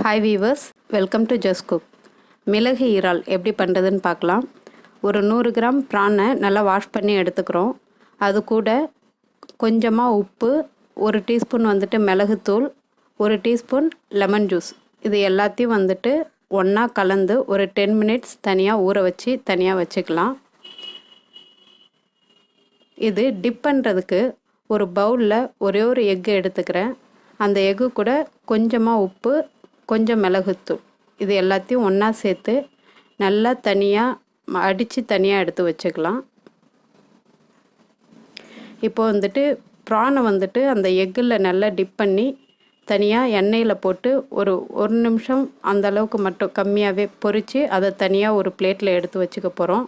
Hi viewers, welcome to Just Cook. மிளகு இறால் எப்படி பண்ணுறதுன்னு பார்க்கலாம். ஒரு 100 கிராம் ப்ரானை நல்லா வாஷ் பண்ணி எடுத்துக்கிறோம். அது கூட கொஞ்சமாக உப்பு, 1 டீஸ்பூன் வந்துட்டு மிளகுத்தூள், 1 டீஸ்பூன் லெமன் ஜூஸ், இது எல்லாத்தையும் வந்துட்டு ஒன்றா கலந்து ஒரு 10 மினிட்ஸ் தனியாக ஊற வச்சு தனியாக வச்சுக்கலாம். இது டிப் பண்ணுறதுக்கு ஒரு பவுலில் ஒரே ஒரு எக்கு எடுத்துக்கிறேன். அந்த எக்கு கூட கொஞ்சமாக உப்பு, கொஞ்சம் மிளகுத்தூள், இது எல்லாத்தையும் ஒன்றா சேர்த்து நல்லா தனியாக அடித்து தனியாக எடுத்து வச்சுக்கலாம். இப்போ வந்துட்டு ப்ரானை வந்துட்டு அந்த எக்கில் நல்லா டிப் பண்ணி தனியாக எண்ணெயில் போட்டு ஒரு நிமிஷம் அந்த அளவுக்கு மட்டும் கம்மியாகவே பொரித்து அதை தனியாக ஒரு பிளேட்டில் எடுத்து வச்சுக்க போகிறோம்.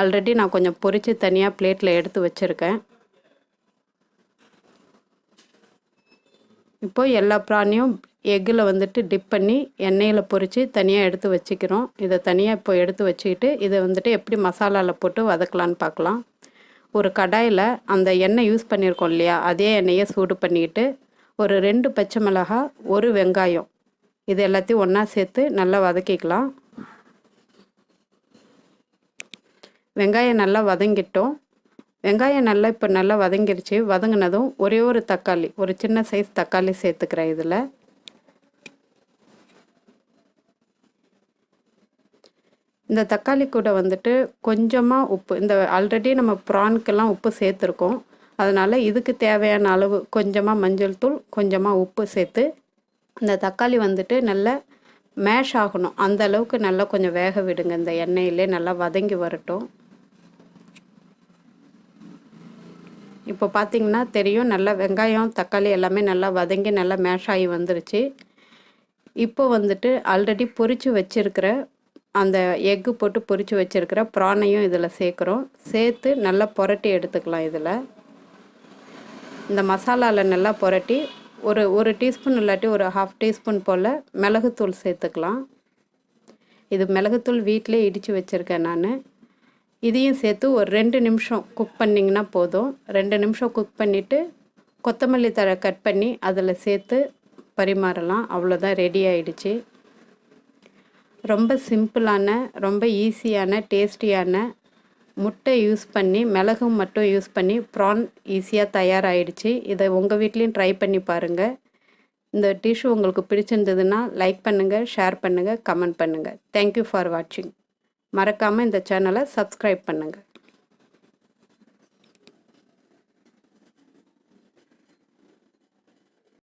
ஆல்ரெடி நான் கொஞ்சம் பொரித்து தனியாக பிளேட்டில் எடுத்து வச்சுருக்கேன். இப்போது எல்லா ப்ரானையும் எக்கில் வந்துட்டு டிப் பண்ணி எண்ணெயில் பொரித்து தனியாக எடுத்து வச்சுக்கிறோம். இதை தனியாக இப்போ எடுத்து வச்சுக்கிட்டு இதை வந்துட்டு எப்படி மசாலாவில் போட்டு வதக்கலான்னு பார்க்கலாம். ஒரு கடாயில் அந்த எண்ணெய் யூஸ் பண்ணியிருக்கோம் இல்லையா, அதே எண்ணெயை சூடு பண்ணிக்கிட்டு ஒரு 2 பச்சை மிளகாய், 1 வெங்காயம், இது எல்லாத்தையும் ஒன்றா சேர்த்து நல்லா வதக்கிக்கலாம். வெங்காயம் நல்லா வதங்கிட்டோம். வெங்காயம் நல்லா இப்போ நல்லா வதங்கிருச்சு. வதங்கினதும் ஒரே ஒரு தக்காளி, ஒரு சின்ன சைஸ் தக்காளி சேர்த்துக்கிறேன். இதில் இந்த தக்காளி கூட வந்துட்டு கொஞ்சமாக உப்பு, இந்த ஆல்ரெடி நம்ம ப்ரான்க்கெல்லாம் உப்பு சேர்த்துருக்கோம், அதனால் இதுக்கு தேவையான அளவு கொஞ்சமாக மஞ்சள் தூள், கொஞ்சமாக உப்பு சேர்த்து இந்த தக்காளி வந்துட்டு நல்லா மேஷ் ஆகணும். அந்த அளவுக்கு நல்லா கொஞ்சம் வேக விடுங்க. இந்த எண்ணெயிலே நல்லா வதங்கி வரட்டும். இப்போ பார்த்திங்கன்னா தெரியும், நல்லா வெங்காயம் தக்காளி எல்லாமே நல்லா வதங்கி நல்லா மேஷ் ஆகி வந்துருச்சு. இப்போ வந்துட்டு ஆல்ரெடி பொரித்து வச்சுருக்கிற அந்த எக்கு போட்டு பொரித்து வச்சுருக்கிற ப்ரானையும் இதில் சேர்க்குறோம். சேர்த்து நல்லா புரட்டி எடுத்துக்கலாம். இதில் இந்த மசாலாவில் நல்லா புரட்டி ஒரு டீஸ்பூன் இல்லாட்டி ஒரு 1/2 டீஸ்பூன் போல் மிளகுத்தூள் சேர்த்துக்கலாம். இது மிளகுத்தூள் வீட்டிலே இடித்து வச்சுருக்கேன் நான். இதையும் சேர்த்து ஒரு 2 நிமிஷம் குக் பண்ணிங்கன்னா போதும். 2 நிமிஷம் குக் பண்ணிவிட்டு கொத்தமல்லி தழை கட் பண்ணி அதில் சேர்த்து பரிமாறலாம். அவ்வளோதான், ரெடி ஆகிடுச்சு. ரொம்ப சிம்பிளான, ரொம்ப ஈஸியான, டேஸ்டியான, முட்டை யூஸ் பண்ணி மிளகும் மட்டும் யூஸ் பண்ணி ப்ரான் ஈஸியாக தயாராகிடுச்சு. இதை உங்கள் வீட்லேயும் ட்ரை பண்ணி பாருங்கள். இந்த டிஷ் உங்களுக்கு பிடிச்சிருந்ததுன்னா லைக் பண்ணுங்கள், ஷேர் பண்ணுங்கள், கமெண்ட் பண்ணுங்கள். தேங்க்யூ ஃபார் வாட்சிங். மறக்காமல் இந்த சேனலை சப்ஸ்கிரைப் பண்ணுங்கள்.